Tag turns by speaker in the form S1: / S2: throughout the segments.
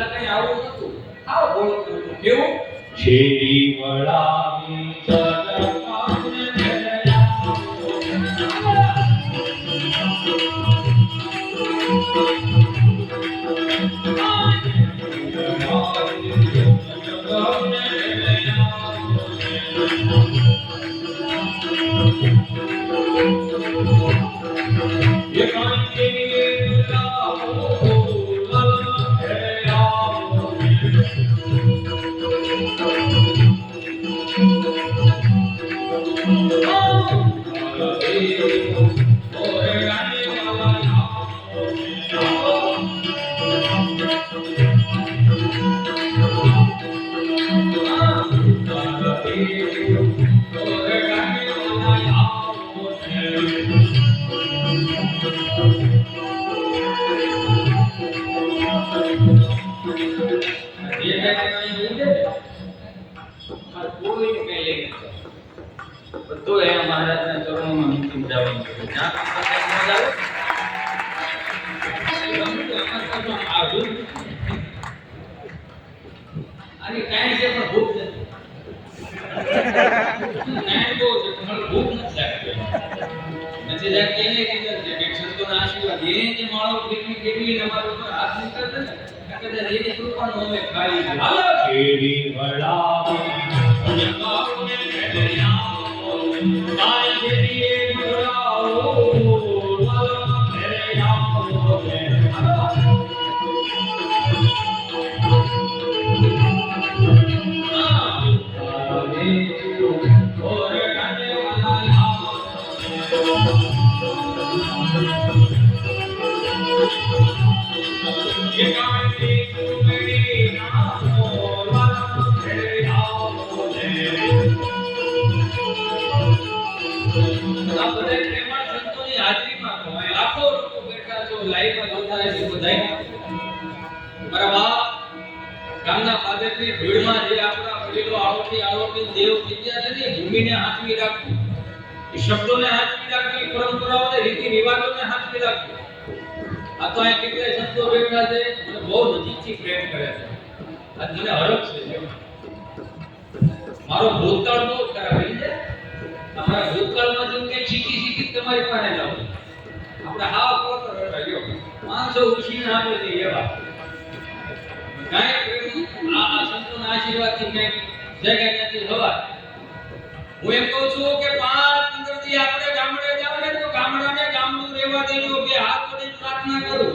S1: પેલા કઈ આવું નતું. આવો બોલો તમે કેવું
S2: શેરી વળાવી સરકારને
S1: બધું એ મહારાજના ચરણોમાં મૂકી જવાનું છે. જ્યાં આની કાંઈ છે પણ ભૂખ નથી. કાંઈ બહુ છે પણ ભૂખ નથી લાગતી. નથી લાગતી એને કીધું છે કે સંતોના આશીર્વાદ એ જે માળો કેટલી અમારા ઉપર હાથ નીકળશે ને કદાચ એની કૃપાનો અમે ખાઈ હાલો
S2: શેરી વળાવી
S1: ગામના પાદરની ભીડમાં જે આપણા વડીલો આવતી દેવ વિદ્યા છે ને ભૂમિને હાથવી રાખવું, એ શબ્દોને હાથવી રાખવી, પરંપરાઓને રીતિ રિવાજોને હાથવી રાખવું. આ તો અહીં કેટલાય સંતો બેઠા છે મને બહુ નજીકથી પ્રેમ કરે છે. આજ મને હરખ છે. મારો ભૂતકાળ બહુ ખરાબ છે. તમારા ભૂતકાળમાં જેમ કે શીખી તમારી પાસે જાવ આપણે હાવ કોતો રહ્યો 500 ઉછીને આપણે નહીં એવા કાંઈ આ સંતોના આશીર્વાદથી કંઈક જગ્યા નથી હવા. હું એમ કહું છું કે 5-15 દી આપણે ગામડે જાવ ને તો ગામડાને ગામડું રહેવા દેજો. બે હાથ જોડીને પ્રાર્થના કરું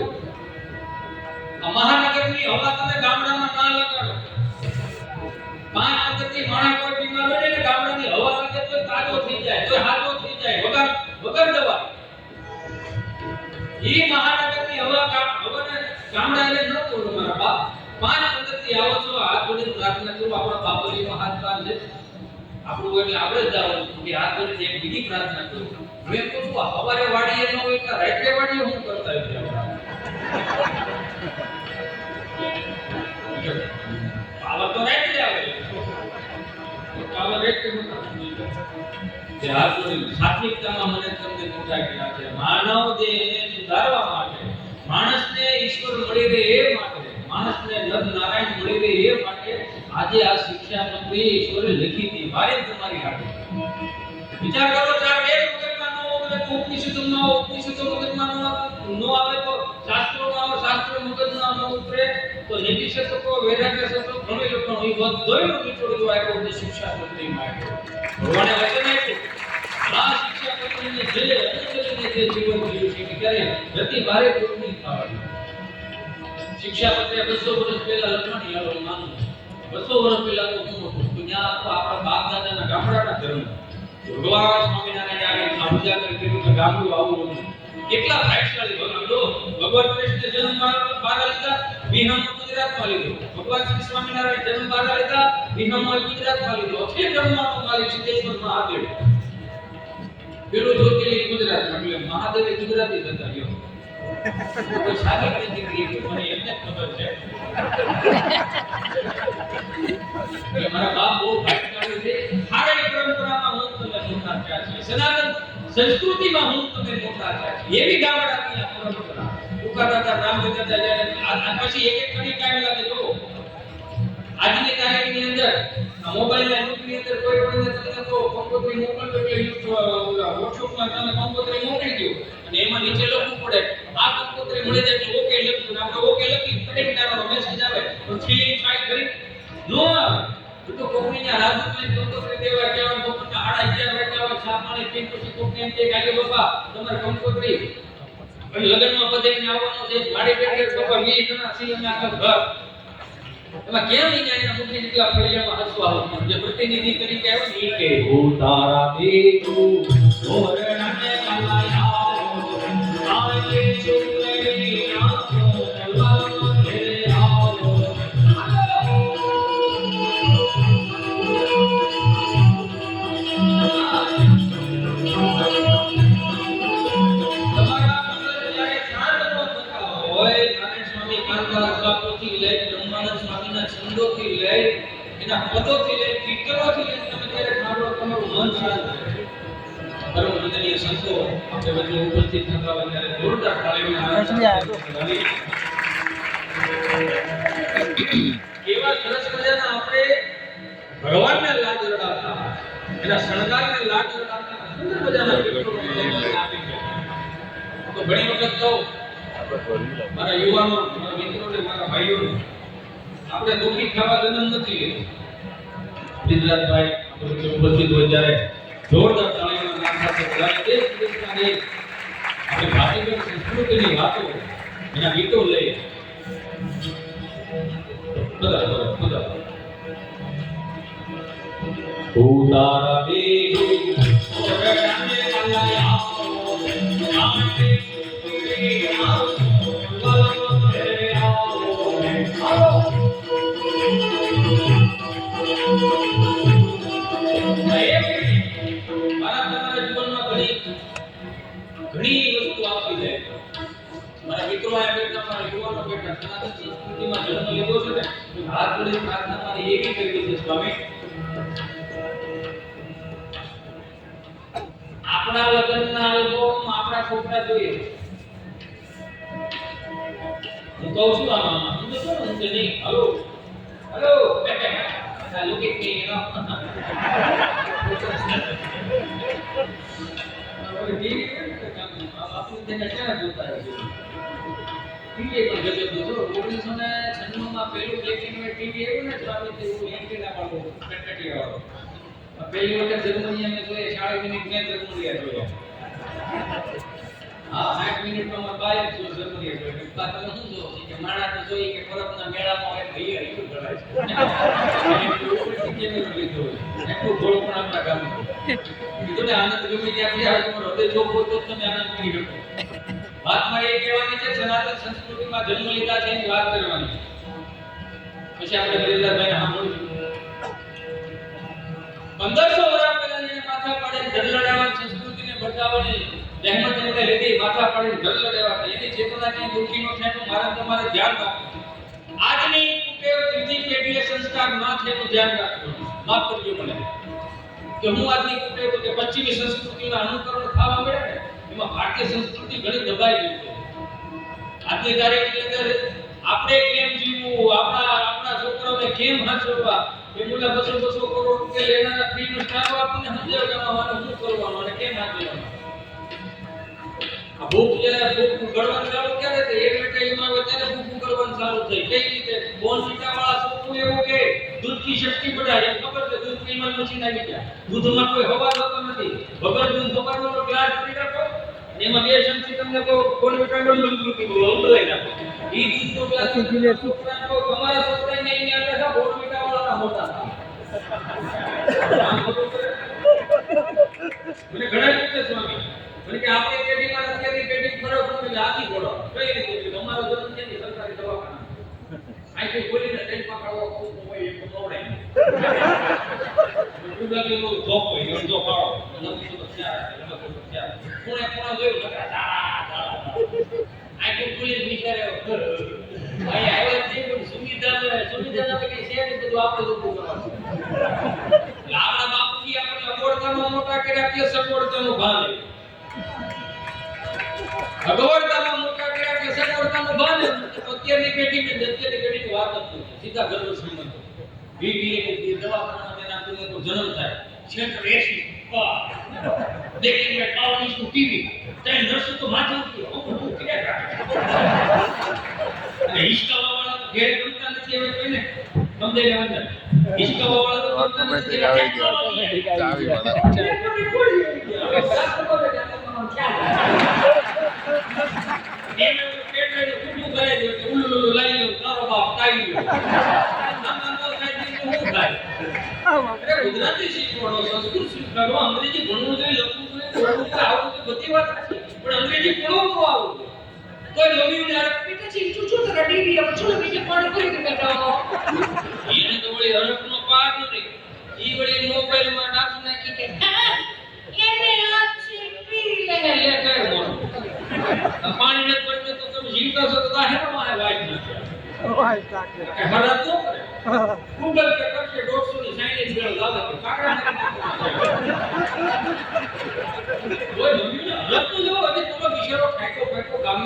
S1: આ મહાનગરની હવા તમે ગામડામાં ના લગાડો. 5-15 દી માણસ કોઈ બીમાર હોય ને ગામડાની હવા લાગે તો તાજો થઈ જાય, તો હાજો થઈ જાય વગર દવા. ઈ મહાનગરની હવાને ગામડાને ન તોડો મારા બાપ. 5-15 દી આવો છો હાથ જોડીને પ્રાર્થના કરો. આપણા બાપુજીનો હાથ પાર છે આપણું એટલે આપણે જ જવાનું કે હાથ જોડીને એક બીજી પ્રાર્થના કરો. હું એમ કહું છું હવારે વાડીએ ન હોય કે રાત્રે વાડીએ હું કરતા હોય પાવર તો રાત્રે આવે પાવર રાત્રે કે હાથ જોડીને સાત્વિકતામાં મને તમને મોટા કર્યા છે. માનવ દેહને સુધારવા માટે, માણસને ઈશ્વર મળી રહે એ માટે, માણસને નર નારાયણ મળી રહે એ માટે આજે આ શિક્ષાપત્રી ઈશ્વરે લખી હતી. મારે તમારી હાથે વિચાર કરો. ચાર બે મગજમાં ન આવે તો ઉપનિષદો મગજમાં ન આવે તો શાસ્ત્રોમાં શાસ્ત્ર મગજમાં ન ઉતરે તો નીતિ શતકો વૈરાગ્ય શતકો ઘણી લોકો એ બધોયનો વિચોડો આવ્યો છે શિક્ષાપત્રીમાં. ભગવાને વચન આપ્યું આ શિક્ષાપત્રીને જે અનુસરીને જે જીવન જીવ્યું છે કે ત્યારે ગતિ ભારે પૂર્ણ થવાની. શિક્ષાપત્રી 200 વર્ષ પહેલા લખવાની આલો માનું 200 વર્ષ પહેલા તો હું હતું તો ત્યાં આપણા બાપ દાદાના ગામડાના ધર્મ ભગવાન સ્વામિનારાયણ આવે ઉજાગર કર્યું કે ગામડું આવું હતું. કેટલા ભાગ્યશાળી ભગવાન કૃષ્ણ જન્મ બારા લીધા વિહમ ગુજરાતમાં લીધો. ભગવાન શ્રી સ્વામિનારાયણ જન્મ બારા લીધા વિહમ ગુજરાતમાં લીધો. અખિલ બ્રહ્માંડનો માલિક સિદ્ધેશ્વર મહાદેવ પેલું જ્યોતિર્લિંગ ગુજરાતમાં એટલે મહાદેવ ગુજરાતી હતા. લ્યો કોઈ સાદી નથી કે મને એમને ખબર છે કે મારા બાપ બહુ ભાગ્યશાળી છે. સારી પરંપરામાં હું તમને મોટા થયા છે, સનાતન સંસ્કૃતિમાં હું તમને મોટા થયા છે. એવી ગામડાની આ પરંપરા ઉકાતા હતા નામ દેતા હતા જ્યારે આ પછી એક કરી ટાઈમ લાગે જો આજની તારીખની અંદર મોબાઈલ ના યુગની અંદર કોઈ પણ તમને તો કંકોત્રી મોકલતો એટલે વોટ્સએપમાં તમે કંકોત્રી મોકલી દો અને એમાં નીચે લખવું પડે આ કંકોત્રી મળી જાય તો ઓકે લખવું આપણે ઓકે લખી ફરી તારો મેસેજ આવે તો ફીલિંગ ફાઈલ કરી નો તો કોકનીના રાજદૂતને કંકોત્રી દેવા કહેવા કોકના આડા 11 વાગ્યા હોય છાપાને પીન પછી કોકને એમ કે ગાલી બાપા તમારે કંકોત્રી અને લગનમાં બધાઈને આવવાનું છે ગાડી બેઠે બાપા 20 જણા સી અમે આખા ઘર એમાં કેમ ઈ જાયના મુખી નીકળા ફળિયામાં હસવા આવે જે પ્રતિનિધિ તરીકે આવ્યો ને ઈ કે હું તારા બેટુ ઓરણાને કલાયા આલે ચુમેરી આંખો કલવા ઘેરે આવો તમારા અંદર જ્યારે શાંત થતા હોય નારાયણ સ્વામી કાંતારાસ બાપુથી લઈ બ્રહ્માનંદ સ્વામીના છંદોથી લઈ એના પદોથી લઈ કીર્તનોથી લઈ તમે જ્યારે સાંભળો તમારું મન શાંત થાય પરમ વંદનીય સંતો આપણે વચ્ચે ઉપસ્થિત થતા હોય ત્યારે જોરદાર તાળીઓના એવા સરસ મજાના આપણે ભગવાનને લાજ લડાવતા એના શણગારને લાજ લડાવતા સુંદર મજાના કીર્તનો આપી ગયા તો ઘણી વખત કહું મારા યુવાનો મારા મિત્રોને મારા ભાઈઓને આપણે દુઃખી થવા જન્મ નથી લીધો ગુજરાતભાઈ આપણે ઉપસ્થિત હોય ત્યારે જોરદાર તાળીઓના નાદ સાથે બોલાવે દેશ વિદેશના દેશ આપણે ભારતીય સંસ્કૃતિની વાતો એના ગીતો લઈ બધા તારા બેટુ ઓરણાને કલાયા આંખે ચુમેરી આંખો કલવા ઘેરે આવો ઘણી વસ્તુ આપી છે મારા મિત્રો આ બેઠા મારા યુવાનો બેઠા સનાતન સંસ્કૃતિમાં જન્મ લીધો છે ને હાથ જોડી પ્રાર્થના મારી એવી કરી છે સ્વામી આપણા લગ્નના આલ્બમ આપણા છોકરા જોઈએ હું કહું છું આ મામા હું તો શું હું નહીં હલો હલો બેટા look at me you know બાપુ તેને ક્યાં જોતા હશે ટીવી પર ગજબ જો 1996 માં પહેલું બ્લેક એન્ડ વ્હાઈટ ટીવી આવ્યું ને સ્વામી તે એન્ટીના વાળો કટકટી વાળો પહેલી વખત જર્મની અમે જોઈએ 40 મિનિટ મેં જર્મની જોયો હા 60 મિનિટમાં માં બાય જર્મની જોયો બાકી તમે શું જો કે માણા તો જોઈ કે પરબના મેળામાં હોય ભઈ હયું ગળાય છે એટલું ગોળ પણ આપણા ગામમાં કીધું ને આનંદ ગમે ત્યાંથી આવે તમારો હૃદય જોવો તો તમે આનંદ કરી શકો વાત મારી એ કહેવાની છે સનાતન સંસ્કૃતિમાં જન્મ લીધા છે એની વાત કરવાની પછી આપણે હરિદાસભાઈને સાંભળ્યું 1500 વર્ષ પહેલા જેને માથા પાડીને ધન લડાવવાની સંસ્કૃતિને બચાવવાની રહેમત એમને લીધી માથા પાડીને ધન લડાવવા એની ચેતના ક્યાંય દુઃખી ન થાય તો મારે તમારે ધ્યાન રાખવું આજની કુટેવ ત્રીજી પેઢીએ સંસ્કાર ના છે એનું ધ્યાન રાખવું માફ કરજો મને કે હું આજની કુટેવ કે પશ્ચિમી સંસ્કૃતિના અનુકરણ થવા મળ્યા ને એમાં ભારતીય સંસ્કૃતિ ઘણી દબાઈ ગઈ છે આજની તારીખની અંદર આપણે કેમ જીવવું આપણા છોકરાઓને કેમ હાચવવા એમના 200 કરોડ રૂપિયા લેનારા ફ્રીનો સ્ટાફ આપણને સમજાવવાનો શું કરવાનું અને કેમ હાચવવાનું આ ભૂખ ગળવાનું ચાલુ ક્યારે થઈ એડવર્ટાઇઝમાં આવે ત્યારે ભૂખ ગળવાનું ચાલુ થઈ કઈ રીતે બોનવીટા વાળા સોપું એવું કે દૂધ की શક્તિ बढ़ाए ખબર છે દૂધ પીમાં મશીન આવી ગયા દૂધમાં કોઈ હવા હોતો નથી વગર દૂધ સવારનો ગ્લાસ પી નાખો એમાં બે ચમચી તમને તો બોનવીટા લઈ નાખો ઈ દૂધનો ગ્લાસ છોકરાનો તમારા છોકરાને અહીંયા આવે છે બોનવીટા વાળા મોટા મને ઘણા રીતે સ્વામી મને કે આપણે પેઢીમાં અત્યારની પેઢી ફરક નથી આખી ગોળો કઈ રીતે તમારો જન્મ છે ને સરકારી દવાખાના આખી બોલીને ટેક પકડવા ખૂબ હોય એ નોડાય ઉડાલી નો જોક હોય એમ જો પાડો નથી તો ક્યાં કોણે જોયું લગા દાડા આખી બોલી વિચારે ભાઈ આવ્યા છે પણ સુવિધા કે છે ને બધું આપણે ઉભું કરવાનું લાવડા બાપુજી આપણે અગવડતામાં મોટા કર્યા કે સગવડતાનો ભાગ અગવડતામાં મોટા કર્યા કે તડકાનો બાને અત્યારની પેઢીને અત્યારની પેઢીની વાત જ નથી. સીધા ઘરનો શ્રીમંત બીબીએ ની દવાખાનામાં એના પુત્રનો જન્મ થાય ક્ષેત્ર 80 દેખી મેં 52 નું ટીવી ત્યાં નર્સ તો માથે ઉઠી હું ક્યાં અને હિસ્કાવાવાળા તો ઘેર ગમતા નથી હવે કોઈને સમજે ને અંદર હિસ્કાવાવાળા તો ગમતા નથી
S3: ચાવી વાળા
S1: ગુજરાતી શીખવાડો સંસ્કૃત શીખવાડો અંગ્રેજી ભણવું જોઈએ લખવું જોઈએ બોલવું જોઈએ આવું તો બધી વાત છે પણ અંગ્રેજી ભણવું તો આવું કોઈ લોહીને અરક પીટે છે ચૂચો તરા ડીબી હવે છોડે બીજે પાણી કરી દે બેટા એને તો વળી અરકનો પાર નથી ઈ વળી મોબાઈલમાં નાખી નાખી કે એને આ ચીપી લે લે કરે બોલ પાણી ને પડે તો તમે જીવતા છો તો કાહેનો મારે વાઈટ નથી હરાત નો કરે ગૂગલ પે કરશે 150 ની સાઈન જ ગયો લાગે કાકડા કોઈ મમ્મીને હલક તો જો હવે તમે બિચારો ખાઈકો ગામ